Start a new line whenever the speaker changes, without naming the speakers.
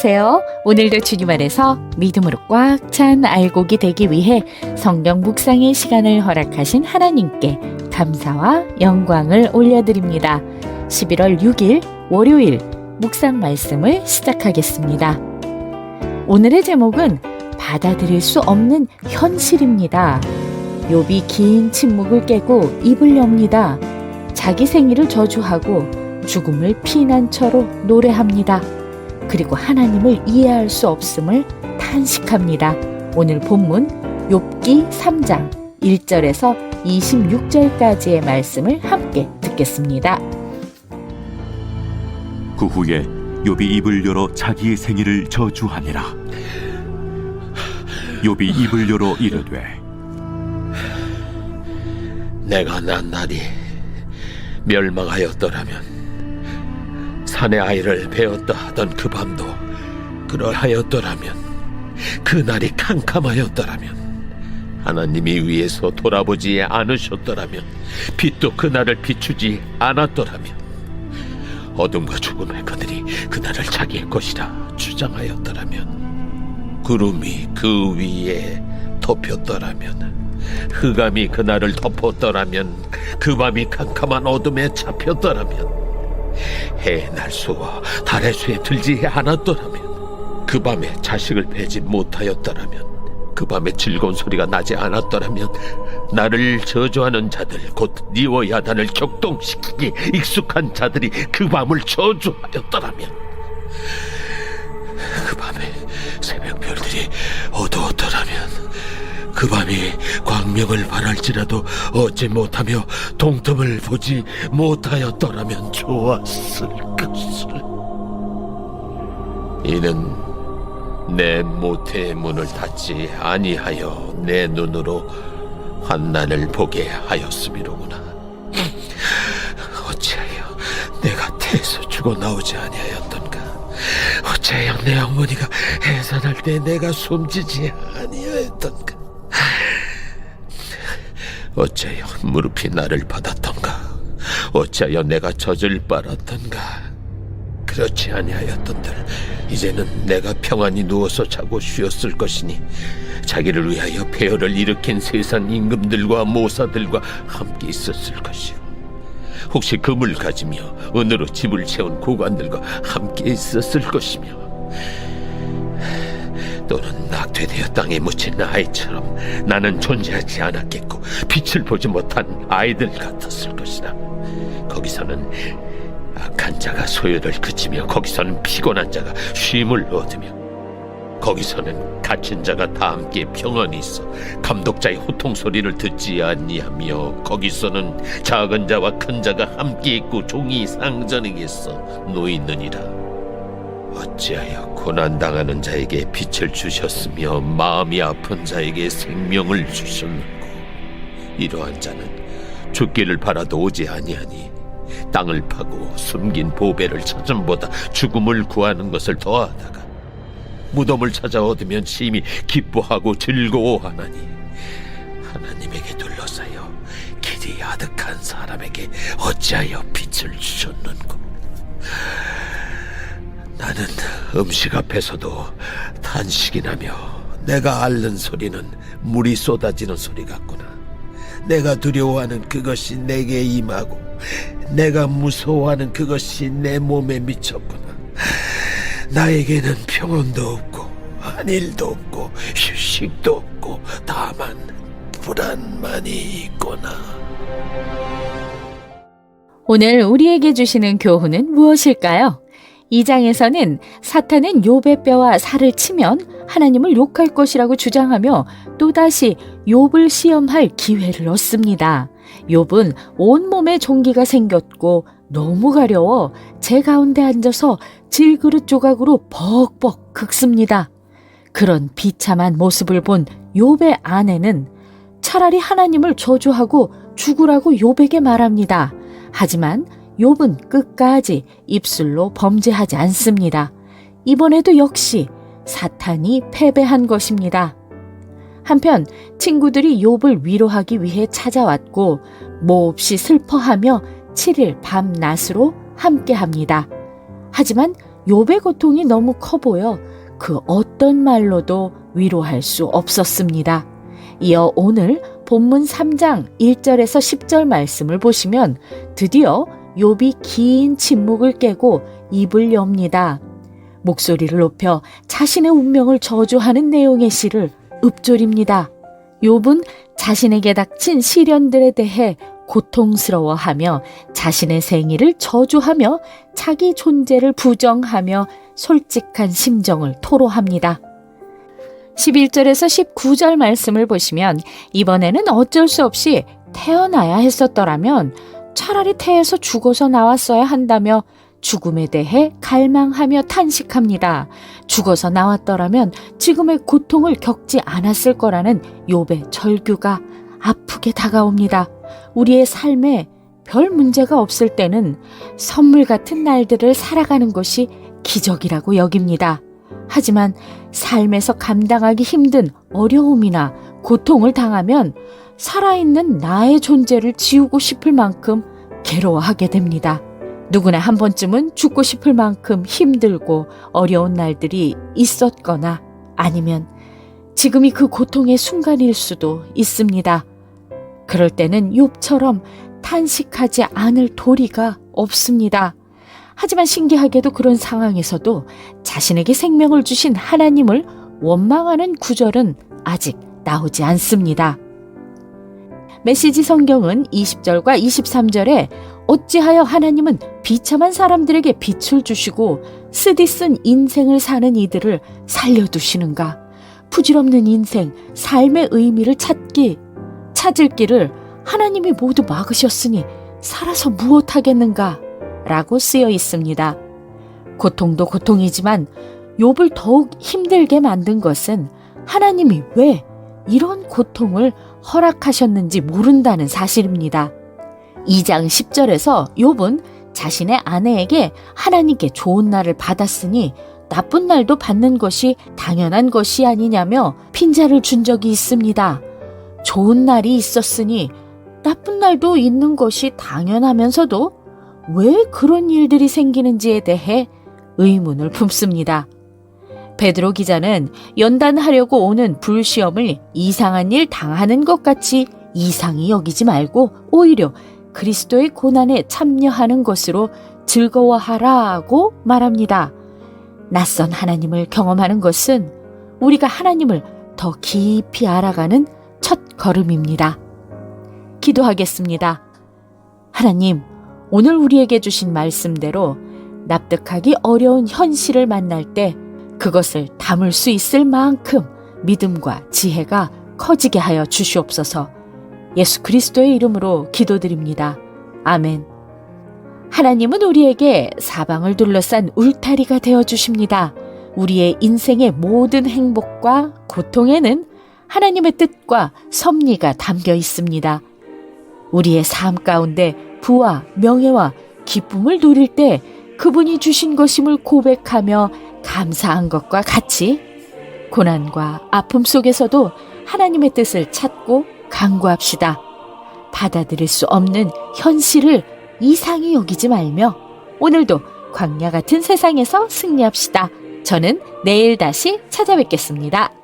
안녕하세요. 오늘도 주님 안에서 믿음으로 꽉 찬 알곡이 되기 위해 성경 묵상의 시간을 허락하신 하나님께 감사와 영광을 올려드립니다. 11월 6일 월요일 묵상 말씀을 시작하겠습니다. 오늘의 제목은 받아들일 수 없는 현실입니다. 욥이 긴 침묵을 깨고 입을 엽니다. 자기 생일을 저주하고 죽음을 피난처로 노래합니다. 그리고 하나님을 이해할 수 없음을 탄식합니다. 오늘 본문 욥기 3장 1절에서 26절까지의 말씀을 함께 듣겠습니다.
그 후에 욥이 입을 열어 자기의 생일을 저주하니라. 욥이 입을 열어 이르되
내가 난 날이 멸망하였더라면, 산의 아이를 베었다 하던 그 밤도 그러하였더라면, 그 날이 캄캄하였더라면, 하나님이 위에서 돌아보지 않으셨더라면, 빛도 그 날을 비추지 않았더라면, 어둠과 죽음의 그들이 그 날을 자기의 것이라 주장하였더라면, 구름이 그 위에 덮였더라면, 흑암이 그 날을 덮었더라면, 그 밤이 캄캄한 어둠에 잡혔더라면, 해의 날수와 달의 수에 들지 않았더라면, 그 밤에 자식을 베지 못하였더라면, 그 밤에 즐거운 소리가 나지 않았더라면, 나를 저주하는 자들 곧 니워 야단을 격동시키기 익숙한 자들이 그 밤을 저주하였더라면, 그 밤에 새벽별들이 어두웠더라면, 그 밤이 광명을 발할지라도 얻지 못하며 동틈을 보지 못하였더라면 좋았을 것을. 이는 내 모태의 문을 닫지 아니하여 내 눈으로 환난을 보게 하였음이로구나. 어찌하여 내가 태에서 죽어 나오지 아니하였던가? 어찌하여 내 어머니가 해산할 때 내가 숨지지 아니하였던가? 어찌하여 무릎이 나를 받았던가? 어찌하여 내가 젖을 빨았던가? 그렇지 아니하였던들 이제는 내가 평안히 누워서 자고 쉬었을 것이니, 자기를 위하여 폐허를 일으킨 세상 임금들과 모사들과 함께 있었을 것이요, 혹시 금을 가지며 은으로 집을 채운 고관들과 함께 있었을 것이며, 또는 낙태되어 땅에 묻힌 아이처럼 나는 존재하지 않았겠고 빛을 보지 못한 아이들 같았을 것이다. 거기서는 악한 자가 소요를 그치며, 거기서는 피곤한 자가 쉼을 얻으며, 거기서는 갇힌 자가 다 함께 평안히 있어 감독자의 호통 소리를 듣지 아니하며, 거기서는 작은 자와 큰 자가 함께 있고 종이 상전에게서 놓이느니라. 어찌하여 고난당하는 자에게 빛을 주셨으며 마음이 아픈 자에게 생명을 주셨는고? 이러한 자는 죽기를 바라도 오지 아니하니, 땅을 파고 숨긴 보배를 찾음보다 죽음을 구하는 것을 더하다가 무덤을 찾아 얻으면 심히 기뻐하고 즐거워하나니, 하나님에게 둘러싸여 길이 아득한 사람에게 어찌하여 빛을 주셨는고? 나는 음식 앞에서도 탄식이 나며, 내가 앓는 소리는 물이 쏟아지는 소리 같구나. 내가 두려워하는 그것이 내게 임하고, 내가 무서워하는 그것이 내 몸에 미쳤구나. 나에게는 평온도 없고 안일도 없고 휴식도 없고 다만 불안만이 있구나.
오늘 우리에게 주시는 교훈은 무엇일까요? 이 장에서는 사탄은 욥의 뼈와 살을 치면 하나님을 욕할 것이라고 주장하며 또다시 욥을 시험할 기회를 얻습니다. 욥은 온몸에 종기가 생겼고 너무 가려워 제 가운데 앉아서 질그릇 조각으로 벅벅 긁습니다. 그런 비참한 모습을 본 욥의 아내는 차라리 하나님을 저주하고 죽으라고 욥에게 말합니다. 하지만 욥은 끝까지 입술로 범죄하지 않습니다. 이번에도 역시 사탄이 패배한 것입니다. 한편 친구들이 욥을 위로하기 위해 찾아왔고 몹시 슬퍼하며 7일 밤낮으로 함께합니다. 하지만 욥의 고통이 너무 커 보여 그 어떤 말로도 위로할 수 없었습니다. 이어 오늘 본문 3장 1절에서 10절 말씀을 보시면 드디어 욥이 긴 침묵을 깨고 입을 엽니다. 목소리를 높여 자신의 운명을 저주하는 내용의 시를 읊조립니다. 욥은 자신에게 닥친 시련들에 대해 고통스러워하며 자신의 생일을 저주하며 자기 존재를 부정하며 솔직한 심정을 토로합니다. 11절에서 19절 말씀을 보시면 이번에는 어쩔 수 없이 태어나야 했었더라면 차라리 태에서 죽어서 나왔어야 한다며 죽음에 대해 갈망하며 탄식합니다. 죽어서 나왔더라면 지금의 고통을 겪지 않았을 거라는 욥의 절규가 아프게 다가옵니다. 우리의 삶에 별 문제가 없을 때는 선물 같은 날들을 살아가는 것이 기적이라고 여깁니다. 하지만 삶에서 감당하기 힘든 어려움이나 고통을 당하면 살아있는 나의 존재를 지우고 싶을 만큼 괴로워하게 됩니다. 누구나 한 번쯤은 죽고 싶을 만큼 힘들고 어려운 날들이 있었거나 아니면 지금이 그 고통의 순간일 수도 있습니다. 그럴 때는 욥처럼 탄식하지 않을 도리가 없습니다. 하지만 신기하게도 그런 상황에서도 자신에게 생명을 주신 하나님을 원망하는 구절은 아직 나오지 않습니다. 메시지 성경은 20절과 23절에 어찌하여 하나님은 비참한 사람들에게 빛을 주시고 쓰디쓴 인생을 사는 이들을 살려두시는가? 부질없는 인생, 삶의 의미를 찾을 길을 하나님이 모두 막으셨으니 살아서 무엇하겠는가? 라고 쓰여 있습니다. 고통도 고통이지만 욥을 더욱 힘들게 만든 것은 하나님이 왜 이런 고통을 허락하셨는지 모른다는 사실입니다. 2장 10절에서 욥은 자신의 아내에게 하나님께 좋은 날을 받았으니 나쁜 날도 받는 것이 당연한 것이 아니냐며 핀자를 준 적이 있습니다. 좋은 날이 있었으니 나쁜 날도 있는 것이 당연하면서도 왜 그런 일들이 생기는지에 대해 의문을 품습니다. 베드로 기자는 연단하려고 오는 불시험을 이상한 일 당하는 것 같이 이상히 여기지 말고 오히려 그리스도의 고난에 참여하는 것으로 즐거워하라고 말합니다. 낯선 하나님을 경험하는 것은 우리가 하나님을 더 깊이 알아가는 첫 걸음입니다. 기도하겠습니다. 하나님, 오늘 우리에게 주신 말씀대로 납득하기 어려운 현실을 만날 때 그것을 담을 수 있을 만큼 믿음과 지혜가 커지게 하여 주시옵소서. 예수 그리스도의 이름으로 기도드립니다. 아멘. 하나님은 우리에게 사방을 둘러싼 울타리가 되어주십니다. 우리의 인생의 모든 행복과 고통에는 하나님의 뜻과 섭리가 담겨 있습니다. 우리의 삶 가운데 부와 명예와 기쁨을 누릴 때 그분이 주신 것임을 고백하며 감사한 것과 같이 고난과 아픔 속에서도 하나님의 뜻을 찾고 간구합시다. 받아들일 수 없는 현실을 이상히 여기지 말며 오늘도 광야 같은 세상에서 승리합시다. 저는 내일 다시 찾아뵙겠습니다.